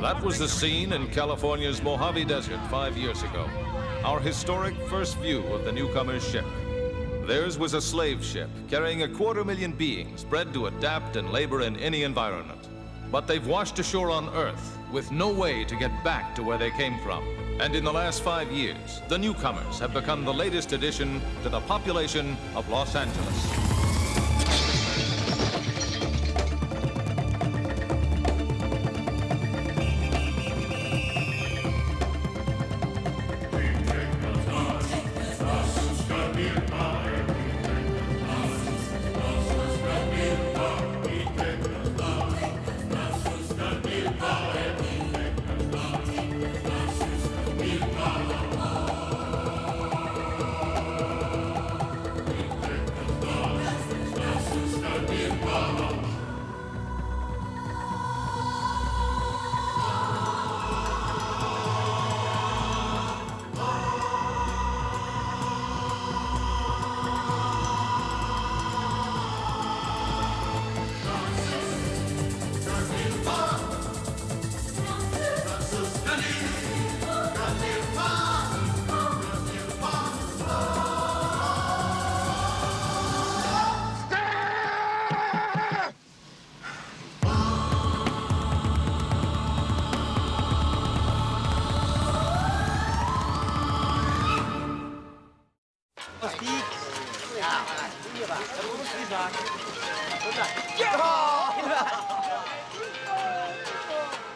That was the scene in California's Mojave Desert 5 years ago. Our historic first view of the newcomer's ship. Theirs was a slave ship carrying 250,000 beings bred to adapt and labor in any environment. But they've washed ashore on Earth with no way to get back to where they came from. And in the last 5 years, the newcomers have become the latest addition to the population of Los Angeles.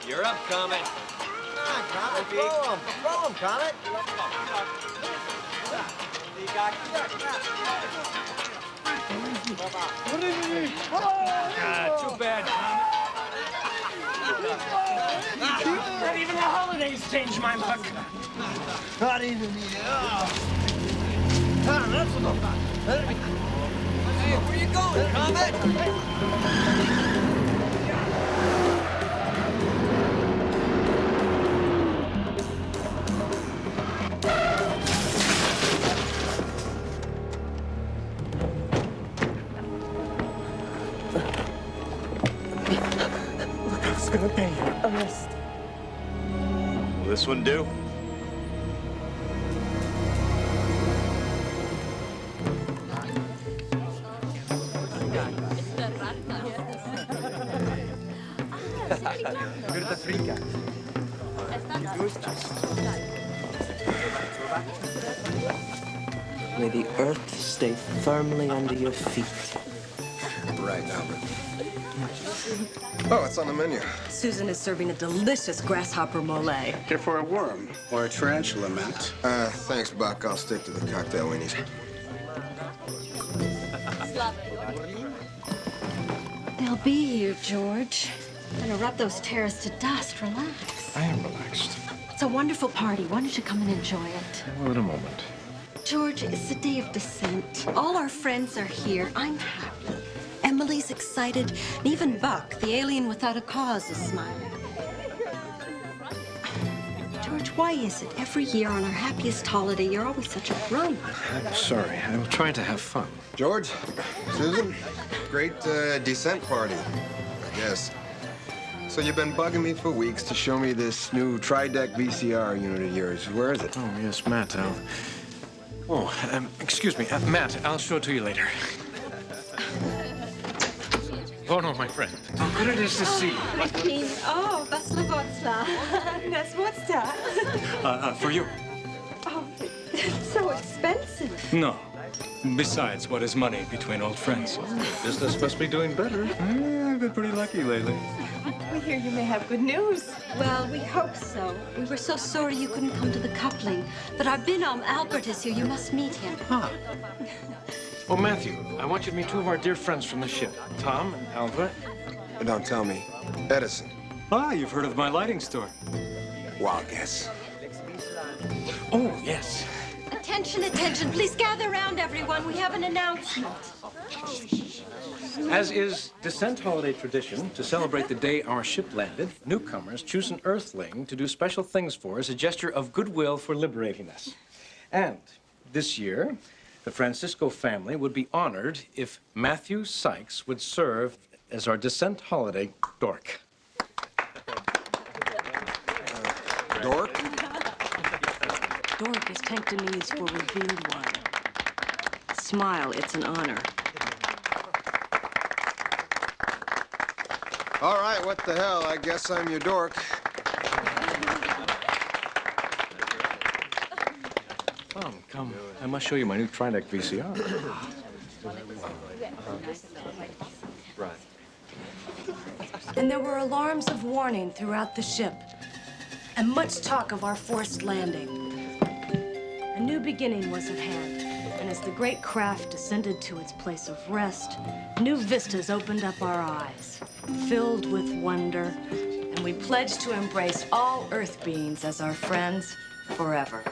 You're up, Comet. Come on, Comet. Throw him, Comet. Too bad, Comet. Not even the holidays change my luck. Not even the... that's enough. Hey, where you going, Comet? Who's gonna pay your arrest? Will this one do? May the earth stay firmly under your feet. Right, Albert. Oh, it's on the menu. Susan is serving a delicious grasshopper mole. Care for a worm or a tarantula, Matt? Thanks, Buck. I'll stick to the cocktail we need. They'll be here, George. Gonna rub those terrors to dust. Relax. I am relaxed. It's a wonderful party. Why don't you come and enjoy it? Well, in a moment. George, it's the day of descent. All our friends are here. I'm happy. Emily's excited. And even Buck, the alien without a cause, is smiling. George, why is it every year on our happiest holiday, you're always such a grump? I'm sorry. I will try to have fun. George, Susan, great descent party, I guess. So you've been bugging me for weeks to show me this new tri-deck VCR unit of yours. Where is it? Oh, yes, Matt. Excuse me. Matt, I'll show it to you later. Oh, no, my friend. How good it is to see you. Oh, was what's that? For you. Oh, it's so expensive. No. Besides, what is money between old friends? Business must be doing better. I've been pretty lucky lately. We hear you may have good news. Well, we hope so. We were so sorry you couldn't come to the coupling. But our binom, Albert, is here. You must meet him. Ah. Oh, Matthew, I want you to meet two of our dear friends from the ship, Tom and Albert. Don't tell me. Edison. Ah, you've heard of my lighting store. Wild guess. Oh, yes. Attention, attention. Please gather around, everyone. We have an announcement. As is descent holiday tradition, to celebrate the day our ship landed, newcomers choose an Earthling to do special things for as a gesture of goodwill for liberating us. And this year, The Francisco family would be honored if Matthew Sykes would serve as our descent holiday dork. Dork? Dork is Cantonese for revered one. Smile, it's an honor. All right, what the hell? I guess I'm your dork. Come. I must show you my new Tridec VCR. And there were alarms of warning throughout the ship, and much talk of our forced landing. A new beginning was at hand, and as the great craft descended to its place of rest, new vistas opened up our eyes, filled with wonder, and we pledged to embrace all Earth beings as our friends forever.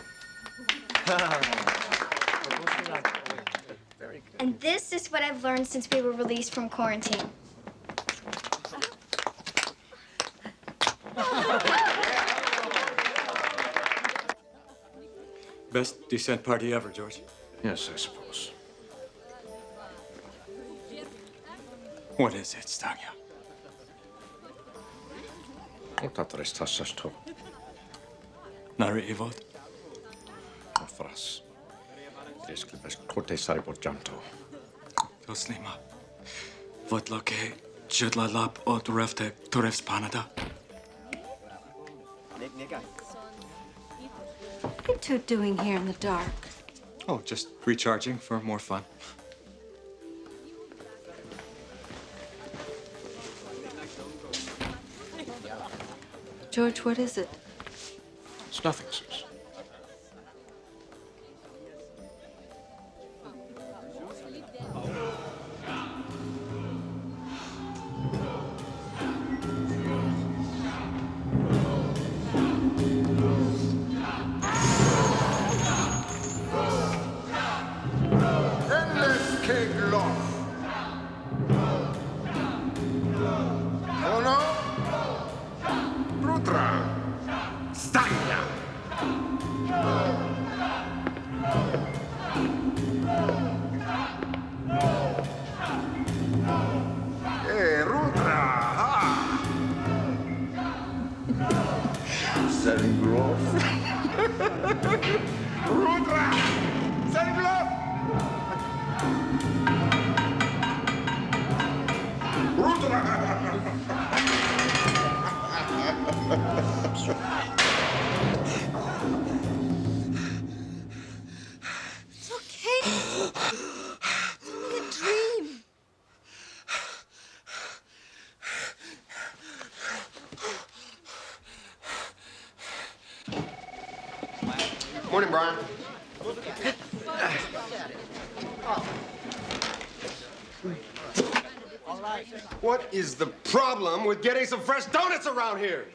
And this is what I've learned since we were released from quarantine. Best descent party ever, George. Yes, I suppose. What is it, Stagna? Otatores tassasto. Nari ivot. Afras. Describes corte saribot Toslima. Votloke, Judla lap ot refte torevs panada. What are you two doing here in the dark? Oh, just recharging for more fun. George, what is it? It's nothing, Susan. It's okay. It's only a dream. Morning, Brian. What is the problem with getting some fresh donuts around here?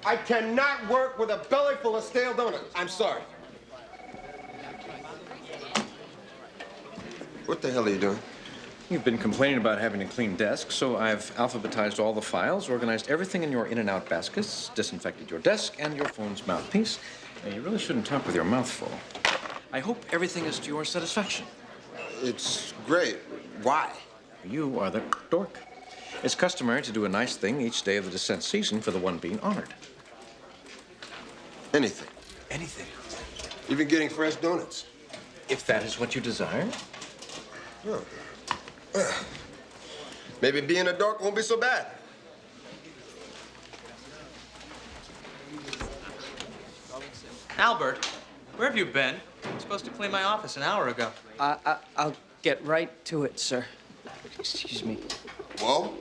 I cannot work with a belly full of stale donuts. I'm sorry. What the hell are you doing? You've been complaining about having a clean desk, so I've alphabetized all the files, organized everything in your in and out baskets, disinfected your desk and your phone's mouthpiece. Now, you really shouldn't talk with your mouth full. I hope everything is to your satisfaction. It's great. Why? You are the dork. It's customary to do a nice thing each day of the descent season for the one being honored. Anything. Anything. Even getting fresh donuts. If that is what you desire. Oh. Maybe being a dork won't be so bad. Albert, where have you been? I'm supposed to clean my office an hour ago. I'll get right to it, sir. Excuse me. Whoa.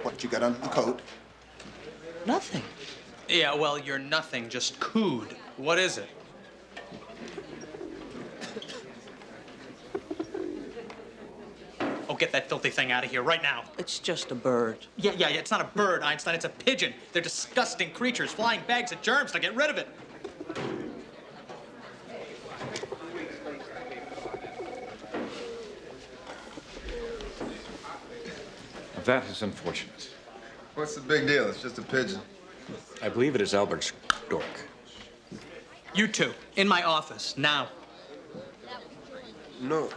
What you got under the coat? Nothing. Yeah, well, you're nothing, just cooed. What is it? Oh, get that filthy thing out of here right now. It's just a bird. Yeah, it's not a bird, Einstein. It's a pigeon. They're disgusting creatures, flying bags of germs. Now get rid of it. That is unfortunate. What's the big deal? It's just a pigeon. I believe it is Albert's dork. You two, in my office, now. No,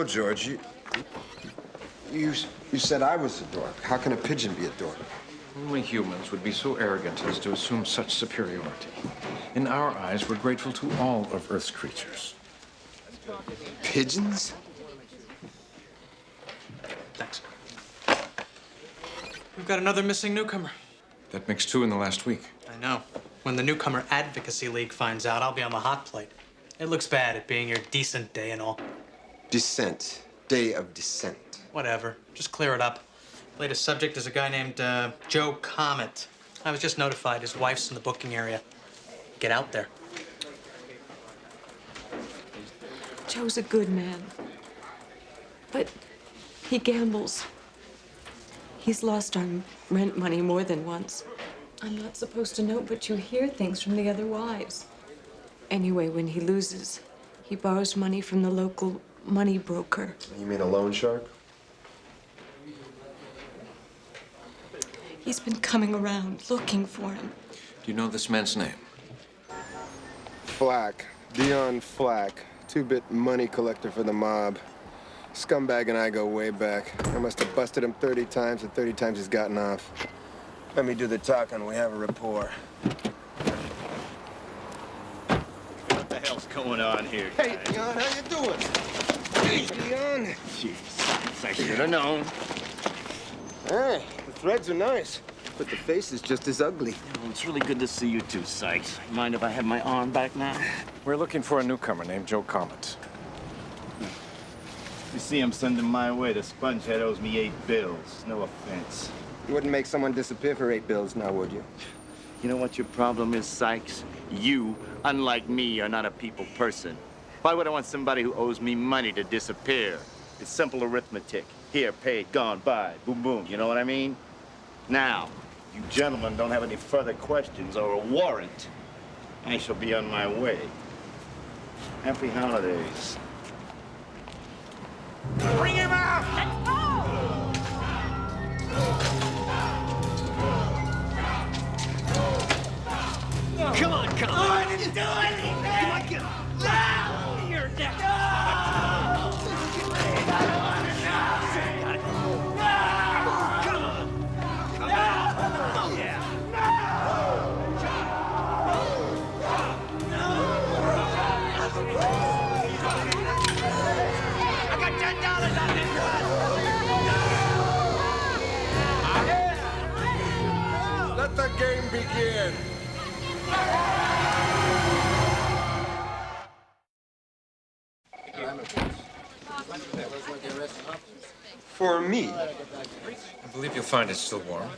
George. You said I was a dork. How can a pigeon be a dork? Only humans would be so arrogant as to assume such superiority. In our eyes, we're grateful to all of Earth's creatures. Pigeons? Thanks. We've got another missing newcomer. That makes 2 in the last week. I know. When the Newcomer Advocacy League finds out, I'll be on the hot plate. It looks bad at being your decent day and all. Descent. Day of descent. Whatever. Just clear it up. Latest subject is a guy named Joe Comet. I was just notified his wife's in the booking area. Get out there. Joe's a good man. But he gambles. He's lost on rent money more than once. I'm not supposed to know, but you hear things from the other wives. Anyway, when he loses, he borrows money from the local money broker. You mean a loan shark? He's been coming around looking for him. Do you know this man's name? Flack. Dion Flack. 2-bit money collector for the mob. Scumbag and I go way back. I must have busted him 30 times, and 30 times he's gotten off. Let me do the talking. We have a rapport. What the hell's going on here, guys? Hey, Dion, how you doing? Hey, Dion. Jeez, I should have known. Hey, the threads are nice, but the face is just as ugly. Well, it's really good to see you two, Sykes. Mind if I have my arm back now? We're looking for a newcomer named Joe Comet. You see, I'm sending my way. The spongehead owes me 8 bills. No offense. You wouldn't make someone disappear for 8 bills now, would you? You know what your problem is, Sykes? You, unlike me, are not a people person. Why would I want somebody who owes me money to disappear? It's simple arithmetic. Here, paid, gone, by. Boom, boom. You know what I mean? Now, you gentlemen don't have any further questions or a warrant. I shall be on my way. Happy holidays. Bring him out! Let's go! Come on, come on! I didn't do anything! Come on, get him! No! You're next! No! I don't want to know! No! Come on! Come on! Yeah! I got $10 on this one! Let the game begin. For me. I believe you'll find it still warm.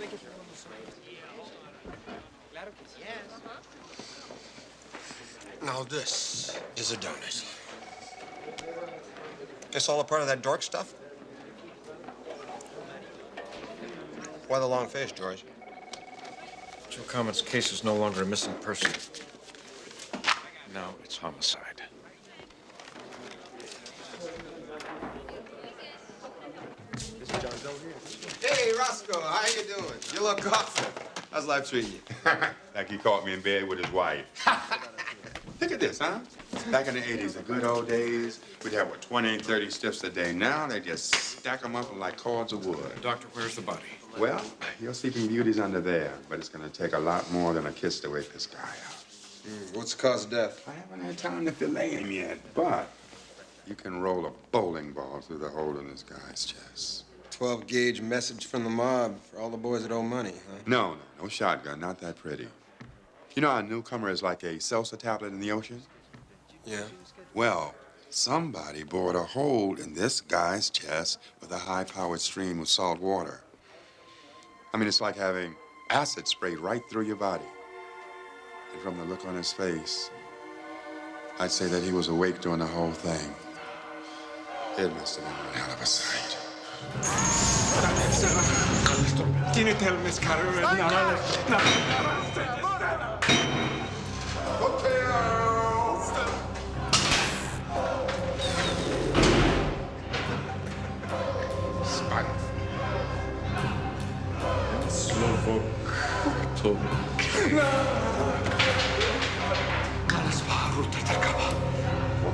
Now this is a donut. It's all a part of that dork stuff? Why the long face, George? Joe Comet's case is no longer a missing person. Now it's homicide. Hey, Roscoe, how you doing? You look awesome. How's life treating you? Like he caught me in bed with his wife. Look at this, huh? Back in the 80s, the good old days, we'd have, 20, 30 stiffs a day. Now they just stack them up like cords of wood. Doctor, where's the body? Well, your sleeping beauty's under there, but it's gonna take a lot more than a kiss to wake this guy up. What's the cause of death? I haven't had time to fillet him yet, but you can roll a bowling ball through the hole in this guy's chest. 12-gauge message from the mob for all the boys that owe money, huh? No shotgun, not that pretty. You know, our newcomer is like a salsa tablet in the ocean? Yeah. Well, somebody bored a hole in this guy's chest with a high-powered stream of salt water. I mean, it's like having acid sprayed right through your body. And from the look on his face, I'd say that he was awake during the whole thing. It must have been one hell of a sight. Tiene tell Miss Carter.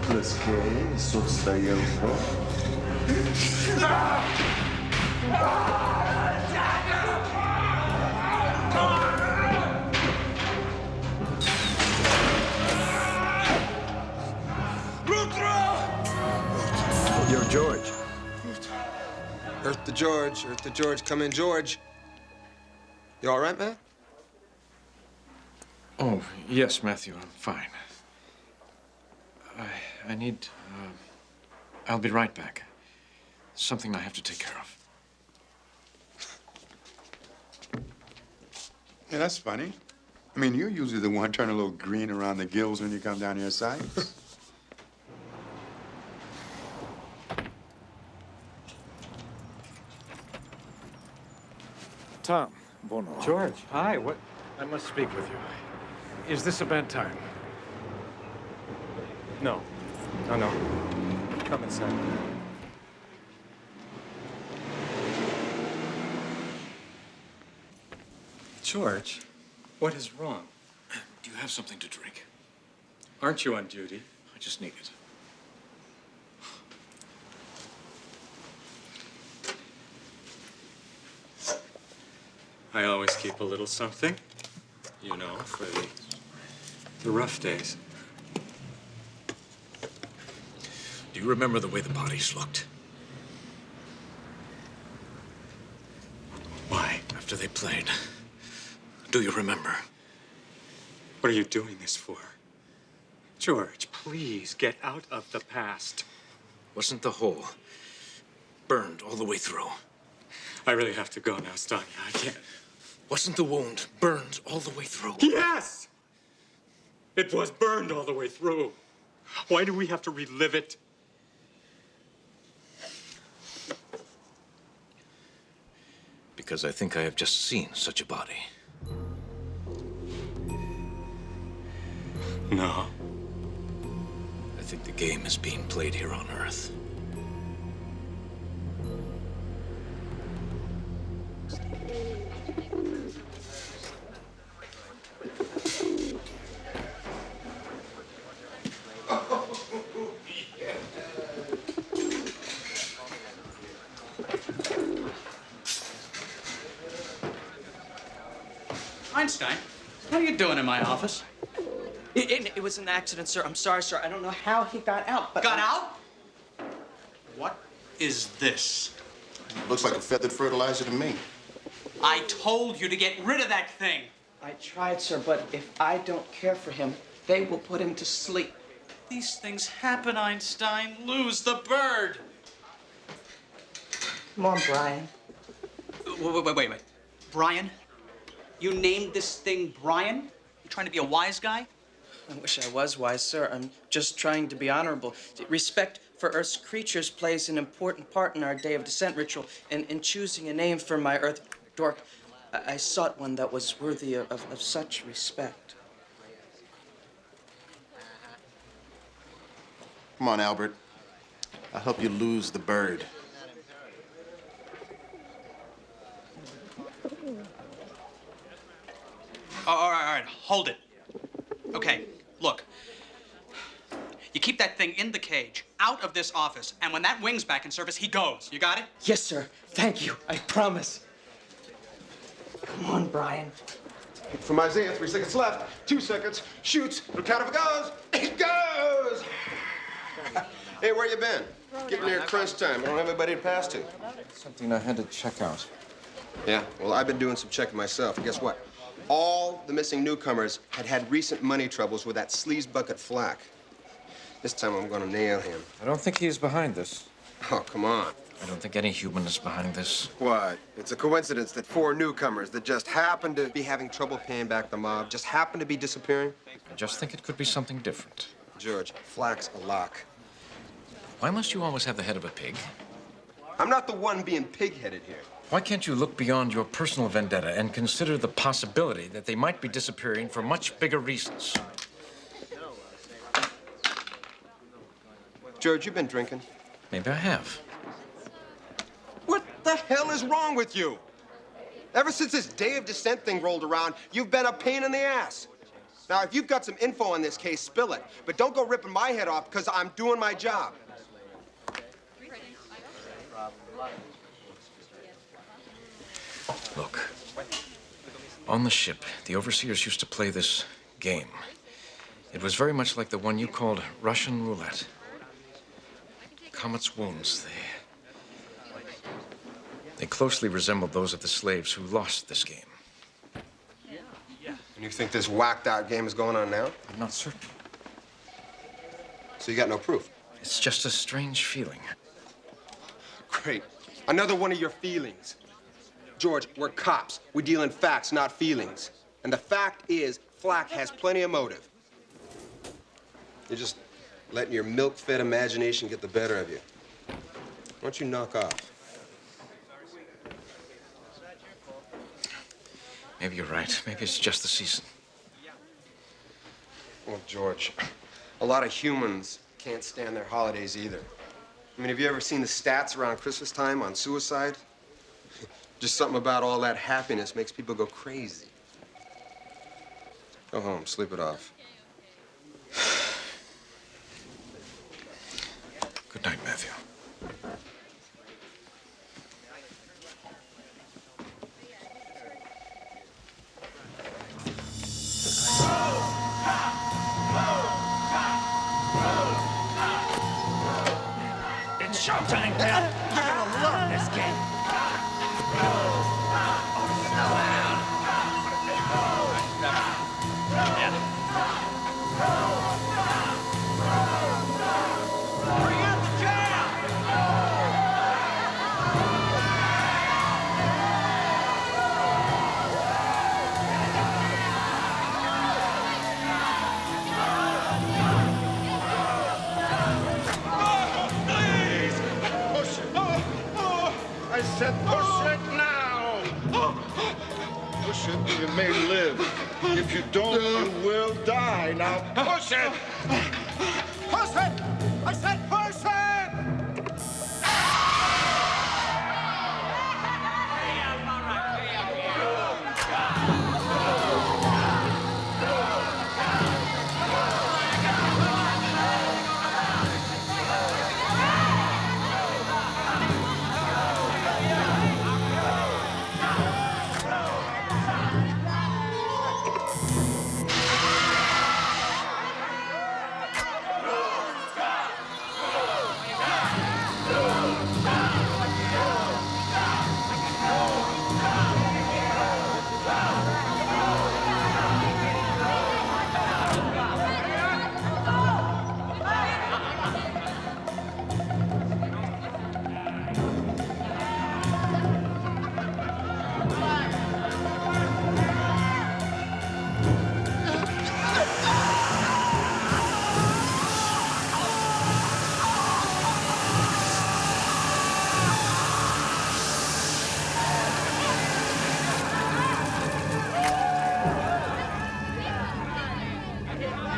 Perché sostagliamo? Yo, George. Earth to George. Earth to George. Come in, George. You all right, man? Oh, yes, Matthew, I'm fine. I need, I'll be right back. Something I have to take care of. Yeah, that's funny. I mean, you're usually the one turning a little green around the gills when you come down here, Sykes. Tom, Bono. George, hi, what? I must speak with you. Is this a bad time? No. No, no. Come inside. George, what is wrong? Do you have something to drink? Aren't you on duty? I just need it. I always keep a little something, you know, for the rough days. Do you remember the way the bodies looked? Why? After they played. Do you remember? What are you doing this for? George, please get out of the past. Wasn't the hole burned all the way through? I really have to go now, Stanya. I can't. Wasn't the wound burned all the way through? Yes! It was burned all the way through. Why do we have to relive it? Because I think I have just seen such a body. No. I think the game is being played here on Earth. Einstein, what are you doing in my office? It was an accident, sir. I'm sorry, sir. I don't know how he got out, but... Got out? What is this? Looks like a feathered fertilizer to me. I told you to get rid of that thing. I tried, sir, but if I don't care for him, they will put him to sleep. These things happen, Einstein. Lose the bird. Come on, Brian. Wait. Brian? You named this thing Brian? You trying to be a wise guy? I wish I was wise, sir. I'm just trying to be honorable. Respect for Earth's creatures plays an important part in our Day of Descent ritual. And in choosing a name for my Earth dork, I sought one that was worthy of such respect. Come on, Albert. I'll help you lose the bird. All right. Hold it. Okay, look. You keep that thing in the cage, out of this office, and when that wing's back in service, he goes. You got it? Yes, sir. Thank you. I promise. Come on, Brian. From Isaiah, 3 seconds left. 2 seconds. Shoots. No count if it goes. It goes! Hey, where you been? Getting near crunch time. I don't have anybody to pass to. Something I had to check out. Yeah, well, I've been doing some checking myself. And guess what? All the missing newcomers had recent money troubles with that sleaze bucket Flack. This time I'm gonna nail him. I don't think he's behind this. Oh, come on. I don't think any human is behind this. What? It's a coincidence that 4 newcomers that just happen to be having trouble paying back the mob just happen to be disappearing? I just think it could be something different. George, Flack's a lock. Why must you always have the head of a pig? I'm not the one being pig-headed here. Why can't you look beyond your personal vendetta and consider the possibility that they might be disappearing for much bigger reasons? George, you've been drinking. Maybe I have. What the hell is wrong with you? Ever since this Day of Descent thing rolled around, you've been a pain in the ass. Now, if you've got some info on this case, spill it. But don't go ripping my head off, because I'm doing my job. Look, on the ship, the overseers used to play this game. It was very much like the one you called Russian roulette. Comet's wounds, they closely resembled those of the slaves who lost this game. And you think this whacked-out game is going on now? I'm not certain. So you got no proof? It's just a strange feeling. Great. Another one of your feelings. George, we're cops. We deal in facts, not feelings. And the fact is, Flack has plenty of motive. You're just letting your milk-fed imagination get the better of you. Why don't you knock off? Maybe you're right. Maybe it's just the season. Well, George, a lot of humans can't stand their holidays either. I mean, have you ever seen the stats around Christmas time on suicide? Just something about all that happiness makes people go crazy. Go home, sleep it off. Good night, Matthew. It's showtime, pal. You're gonna love this game. Bring out the jam! Push it. I said push it now. Push it, you may live. If you don't, you will die. Now push it. Push it! I said push it!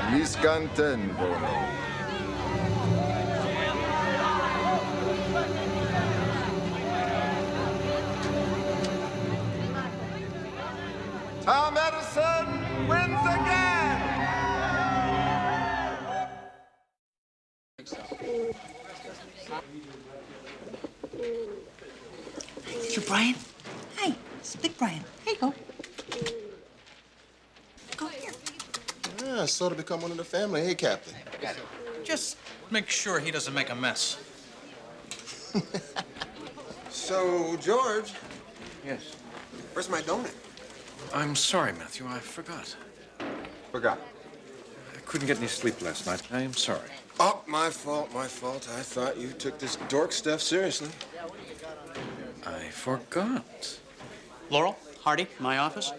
Miscanten, Bono. Tom Edison wins again! Did you, Brian? Hi, it's Big Brian. Here you go. Go here. Yeah, sort of become one of the family. Hey, Captain. Just make sure he doesn't make a mess. So, George. Yes? Where's my donut? I'm sorry, Matthew. I forgot. Forgot. I couldn't get any sleep last night. I am sorry. Oh, my fault, my fault. I thought you took this dork stuff seriously. I forgot. Laurel, Hardy, my office.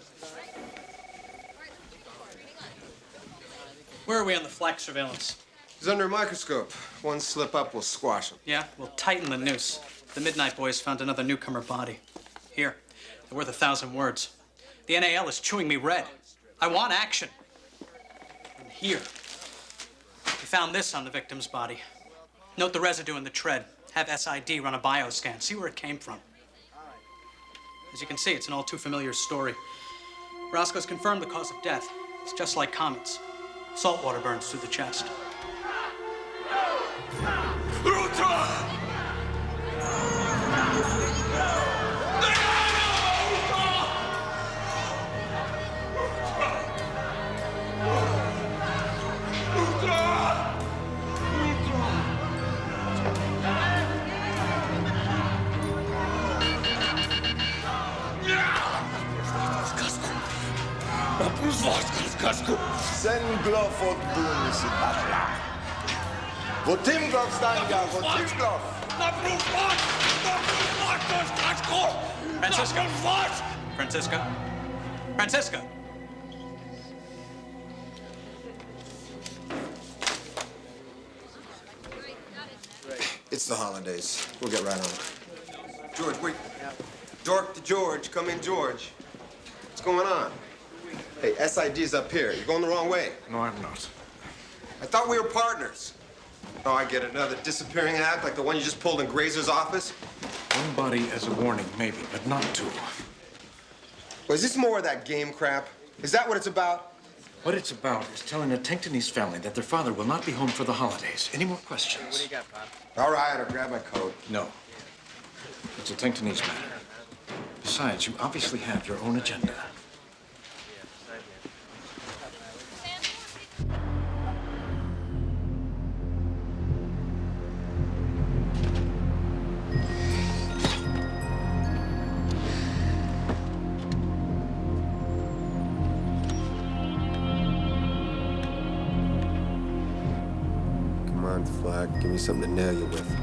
Where are we on the Flack surveillance? He's under a microscope. One slip up will squash him. Yeah, we'll tighten the noose. The Midnight Boys found another newcomer body. Here, they're worth 1,000 words. The NAL is chewing me red. I want action. And here, we found this on the victim's body. Note the residue in the tread. Have SID run a bioscan. See where it came from. As you can see, it's an all too familiar story. Roscoe's confirmed the cause of death. It's just like comets. Salt water burns through the chest. Sen glof od bumi si patla. Wo Tim glof stanga, wo Tim glof. Francisca! Francisca? Francisca! It's the holidays. We'll get right on it. George, wait. Dork to George. Come in, George. What's going on? Hey, SID's up here. You're going the wrong way. No, I'm not. I thought we were partners. Oh, I get it. Another disappearing act like the one you just pulled in Grazer's office? One body as a warning, maybe, but not two. Well, is this more of that game crap? Is that what it's about? What it's about is telling the Tanktonese family that their father will not be home for the holidays. Any more questions? What do you got, Pop? All right, I'll grab my coat. No. It's a Tanktonese matter. Besides, you obviously have your own agenda. Come on, Flag. Give me something to nail you with.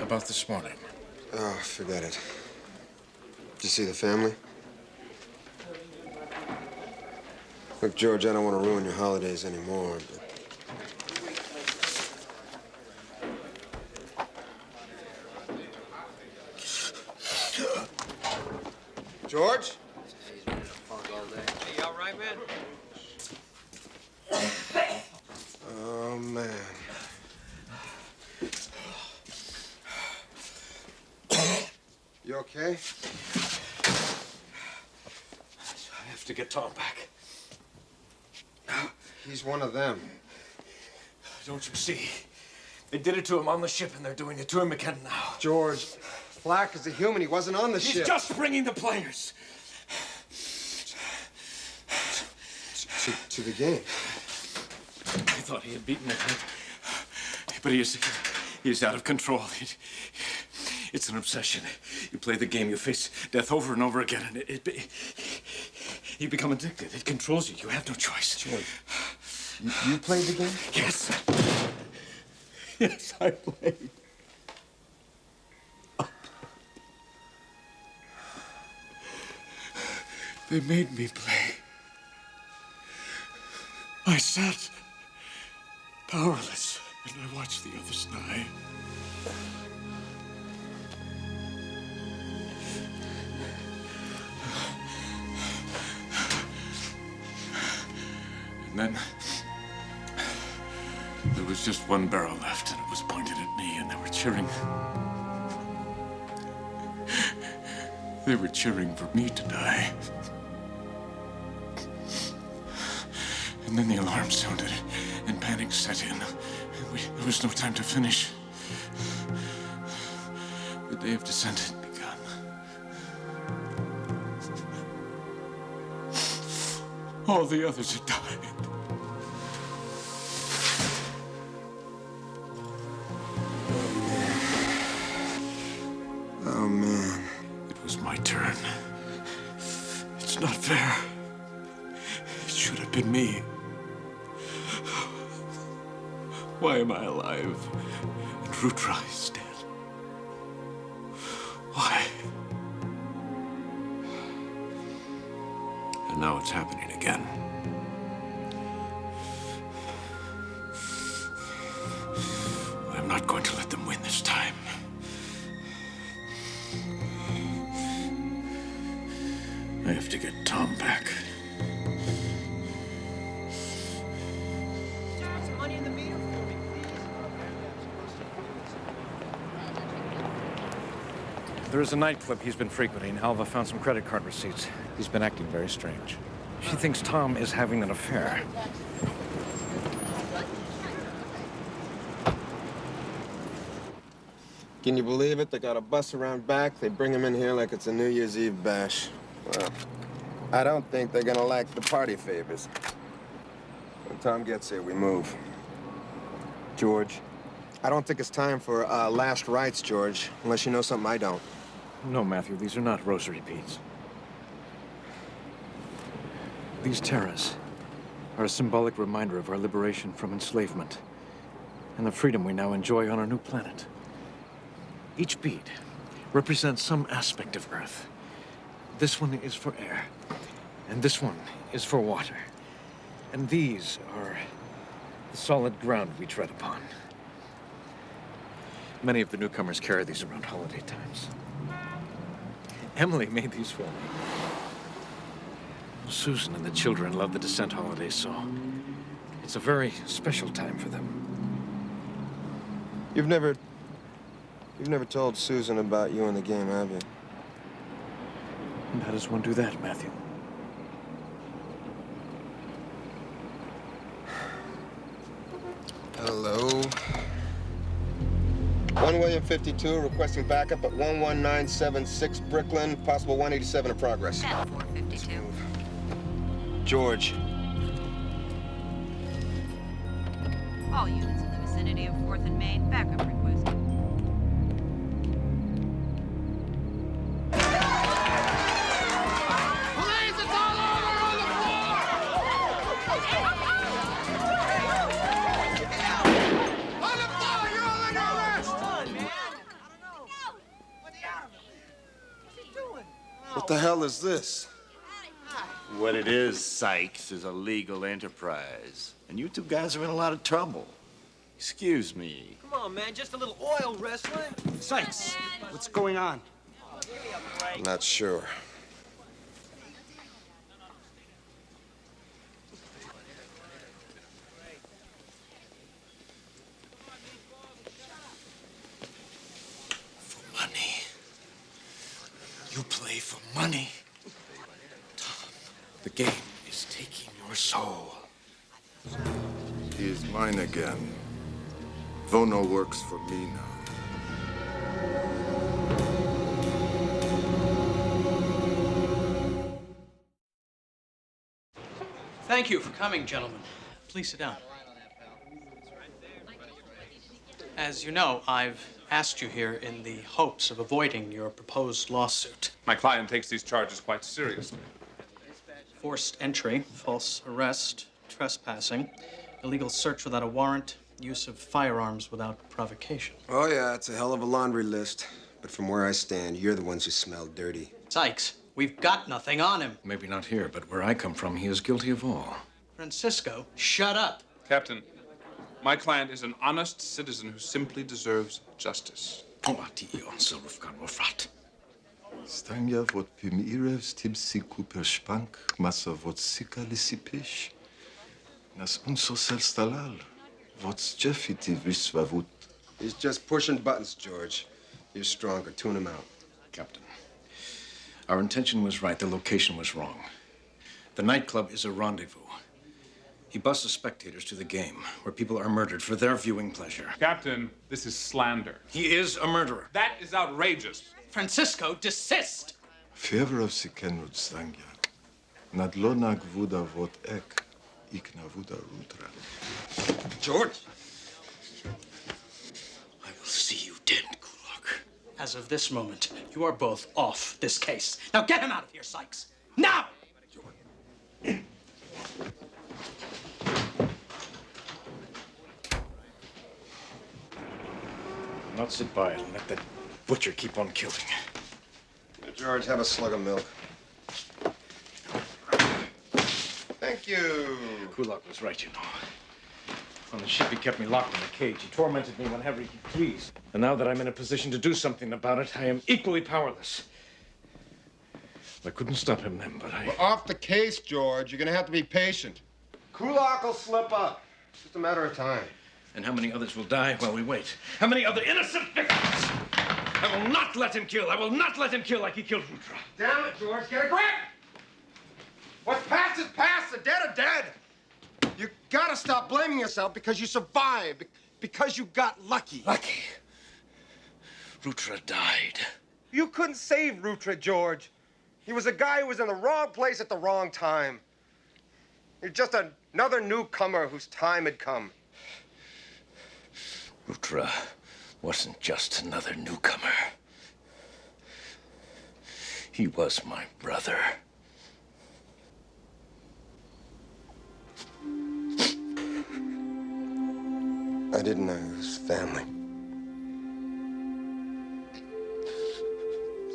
About this morning. Oh, forget it. Did you see the family? Look, George, I don't want to ruin your holidays anymore, but... George? Hey, you all right, man? Oh, man. You okay? I have to get Tom back. He's one of them. Don't you see? They did it to him on the ship, and they're doing it to him again now. George, Flack is a human. He wasn't on the ship. He's just bringing the players. To the game. I thought he had beaten it, but he is out of control. It's an obsession. You play the game, you face death over and over again, and you become addicted. It controls you. You have no choice. George, you played the game? Yes. Yes, I played. They made me play. I sat powerless, and I watched the others die. And then there was just one barrel left, and it was pointed at me, and they were cheering. They were cheering for me to die. And then the alarm sounded, and panic set in. There was no time to finish. The day of descent had begun. All the others had died. Oh, man. It was my turn. It's not fair. It should have been me. Why am I alive and Rutra is dead? Why? And now it's happening again. have to get Tom back. There is a nightclub he's been frequenting. Alva found some credit card receipts. He's been acting very strange. She thinks Tom is having an affair. Can you believe it? They got a bus around back. They bring him in here like it's a New Year's Eve bash. Well, I don't think they're gonna lack the party favors. When Tom gets here, we move. George, I don't think it's time for last rites, George, unless you know something I don't. No, Matthew, these are not rosary beads. These terras are a symbolic reminder of our liberation from enslavement and the freedom we now enjoy on our new planet. Each bead represents some aspect of Earth. This one is for air, and this one is for water. And these are the solid ground we tread upon. Many of the newcomers carry these around holiday times. Emily made these for me. Susan and the children love the Descent holidays, so it's a very special time for them. You've never told Susan about you and the game, have you? And how does one do that, Matthew? Hello. 1 William 52, requesting backup at 11976 Brooklyn, possible 187 in progress. 452. George. All units in the vicinity of 4th and Main, backup request. Police, it's all over on the floor! On the floor, you're all under arrest! Come on, man. What the hell is this? What it is, Sykes, is a legal enterprise. And you two guys are in a lot of trouble. Excuse me. Come on, man, just a little oil wrestling. Sykes, what's going on? I'm not sure. For money. You play for money. Tom, the game is taking your soul. He is mine again. Vono works for me now. Thank you for coming, gentlemen. Please sit down. As you know, I've asked you here in the hopes of avoiding your proposed lawsuit. My client takes these charges quite seriously. Forced entry, false arrest, trespassing, illegal search without a warrant, use of firearms without provocation. Oh, yeah, it's a hell of a laundry list. But from where I stand, you're the ones who smell dirty. Sykes, we've got nothing on him. Maybe not here, but where I come from, he is guilty of all. Francisco, shut up. Captain, my client is an honest citizen who simply deserves justice. Stanja vot pimirev stipsi kuper spank, masa vot sikali sipish. Nas unso sel stalal, vot jeffiti visvavut. He's just pushing buttons, George. You're stronger. Tune him out. Captain, our intention was right. The location was wrong. The nightclub is a rendezvous. He buses spectators to the game, where people are murdered for their viewing pleasure. Captain, this is slander. He is a murderer. That is outrageous. Francisco, desist! Fevrov si kenut stanja. Nadlona gvuda vot ek, ikna vuda rutra. George! I will see you dead, Kulak. As of this moment, you are both off this case. Now get him out of here, Sykes. Now! Not sit by and let that butcher keep on killing. George, have a slug of milk. Thank you. Kulak was right, you know. On the ship, he kept me locked in a cage. He tormented me whenever he pleased. And now that I'm in a position to do something about it, I am equally powerless. I couldn't stop him then, but I... We're off the case, George. You're gonna have to be patient. Kulak will slip up. It's just a matter of time. And how many others will die while we wait? How many other innocent victims? I will not let him kill. I will not let him kill like he killed Rutra. Damn it, George. Get a grip! What's past is past. The dead are dead. You gotta stop blaming yourself because you survived. Because you got lucky. Lucky? Rutra died. You couldn't save Rutra, George. He was a guy who was in the wrong place at the wrong time. You're just another newcomer whose time had come. Rutra wasn't just another newcomer. He was my brother. I didn't know he was family.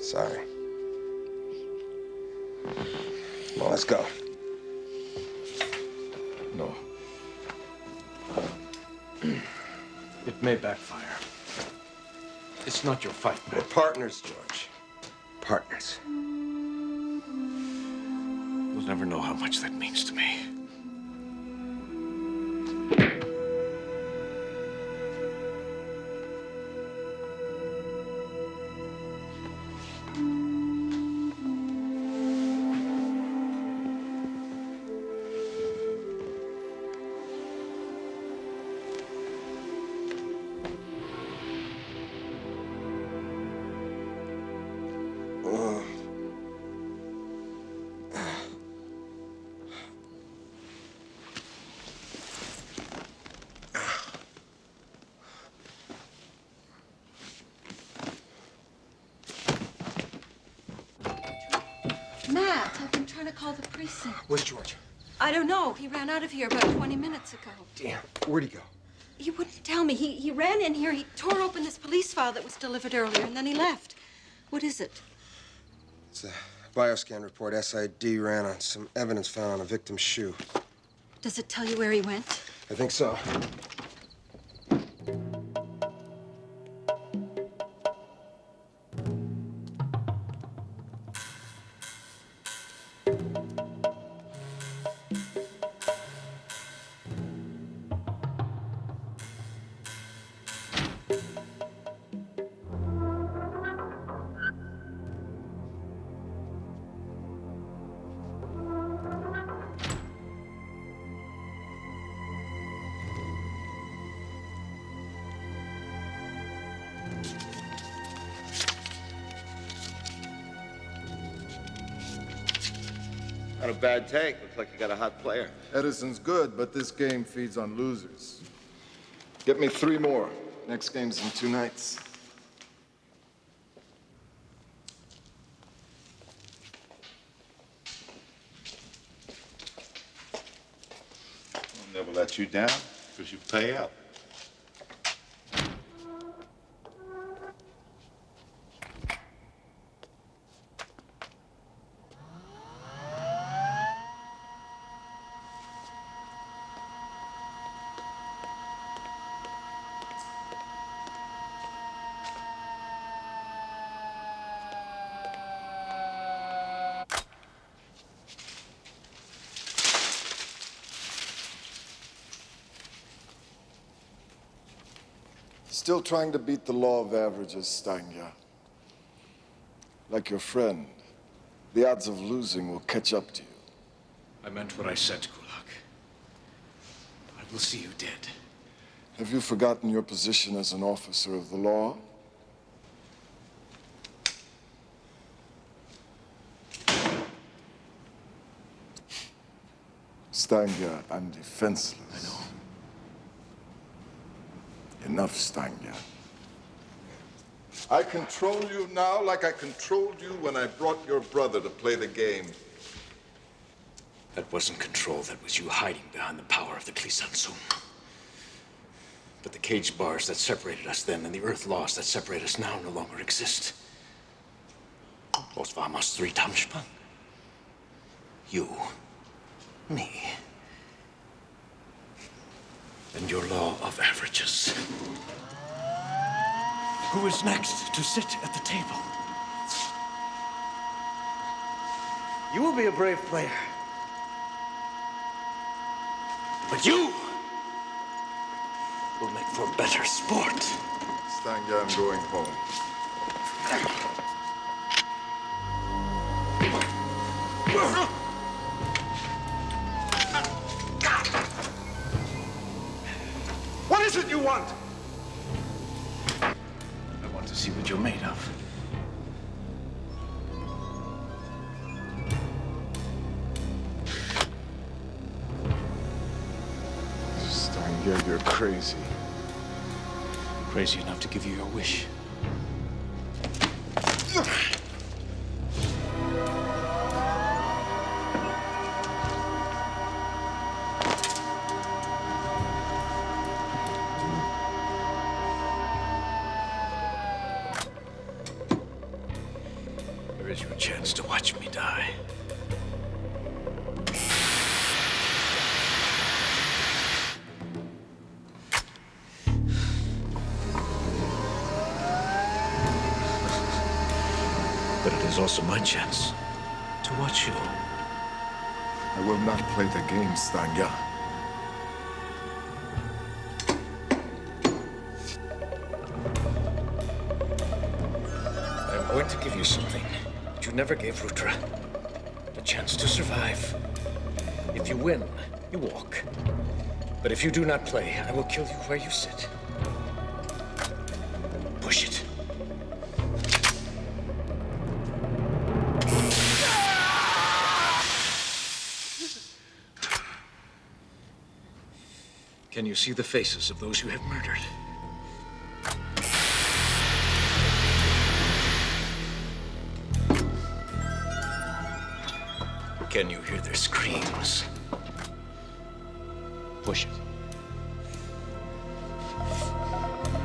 Sorry. Well, let's go. No. It may backfire. It's not your fight, man. We're partners, George. Partners. You'll never know how much that means to me. Matt, I've been trying to call the precinct. Where's George? I don't know. He ran out of here about 20 minutes ago. Damn. Where'd he go? He wouldn't tell me. He ran in here. He tore open this police file that was delivered earlier, and then he left. What is it? It's a bioscan report. SID ran on some evidence found on a victim's shoe. Does it tell you where he went? I think so. Not a bad take. Looks like you got a hot player. Edison's good, but this game feeds on losers. Get me 3 more. Next game's in 2 nights. I'll never let you down because you pay up. Still trying to beat the law of averages, Stanja. Like your friend, the odds of losing will catch up to you. I meant what I said, Kulak. I will see you dead. Have you forgotten your position as an officer of the law? Stanja, I'm defenseless. I know. Enough, Stanja. I control you now like I controlled you when I brought your brother to play the game. That wasn't control. That was you hiding behind the power of the Klisansum. But the cage bars that separated us then and the earth laws that separate us now no longer exist. Los vamos 3 Tamspang. You, me, and your law of averages. Who is next to sit at the table? You will be a brave player. But you will make for better sport. Stanga, I'm going home. What is it you want? I want to see what you're made of. Stanga, you're crazy. Crazy enough to give you your wish. Here is your chance to watch me die. But it is also my chance to watch you. I will not play the game, Stanga. I'm going to give you something that you never gave Rutra. The chance to survive. If you win, you walk. But if you do not play, I will kill you where you sit. Push it. Can you see the faces of those you have murdered? Can you hear their screams? Push it.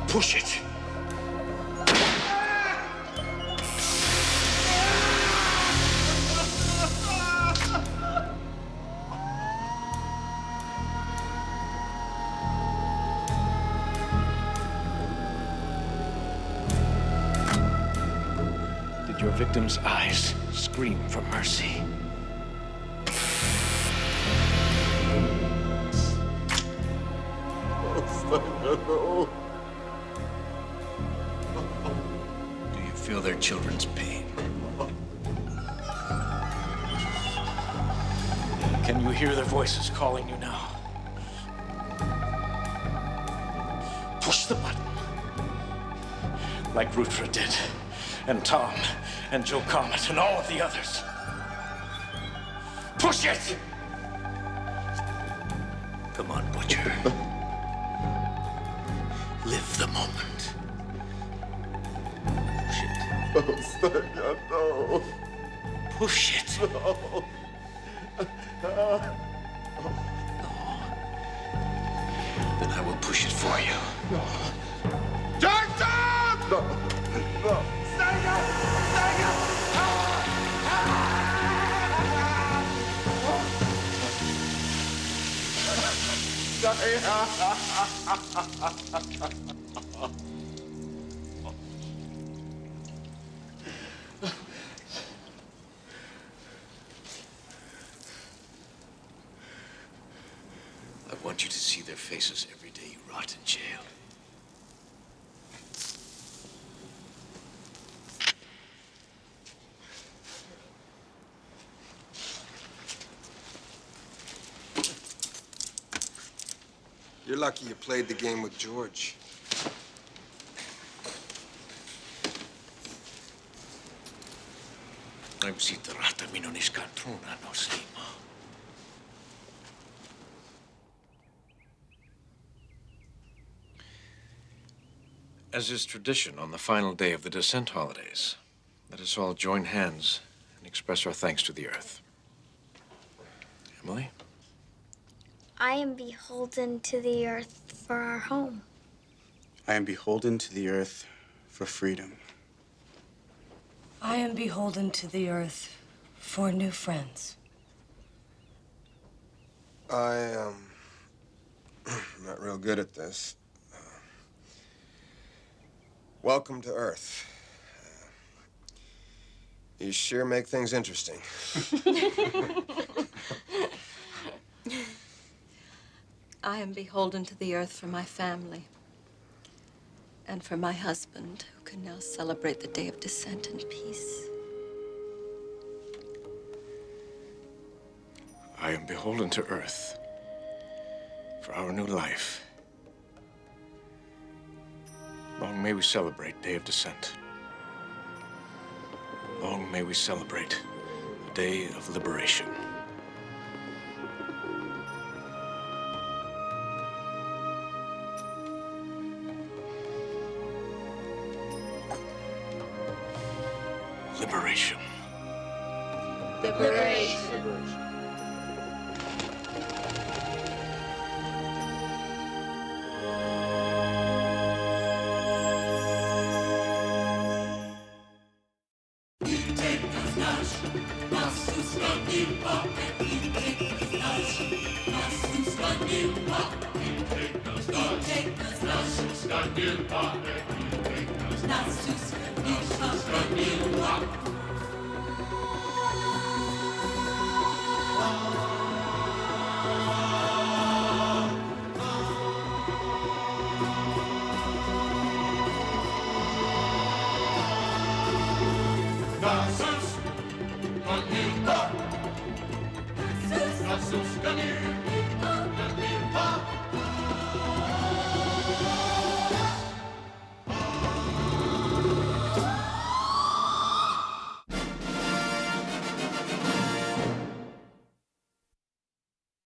Push it. Did your victim's eyes scream for mercy? No. Do you feel their children's pain? Can you hear their voices calling you now? Push the button. Like Rutra did, and Tom, and Joe Comet, and all of the others. Push it! Come on, Butcher. Live the moment. Push it. No, Stanga, no. Push it. No. Then I will push it for you. No. Jackson! No. No. Stanga! Stanga! I want you to see their faces every day you rot in jail. You're lucky you played the game with George. I'm sitarata minonis kantruna no slima. As is tradition on the final day of the descent holidays, let us all join hands and express our thanks to the earth. Emily? I am beholden to the earth for our home. I am beholden to the earth for freedom. I am beholden to the earth for new friends. I am not real good at this. Welcome to Earth. You sure make things interesting. I am beholden to the earth for my family and for my husband, who can now celebrate the day of descent in peace. I am beholden to Earth for our new life. Long may we celebrate Day of Descent. Long may we celebrate the Day of Liberation. Liberation. Liberation.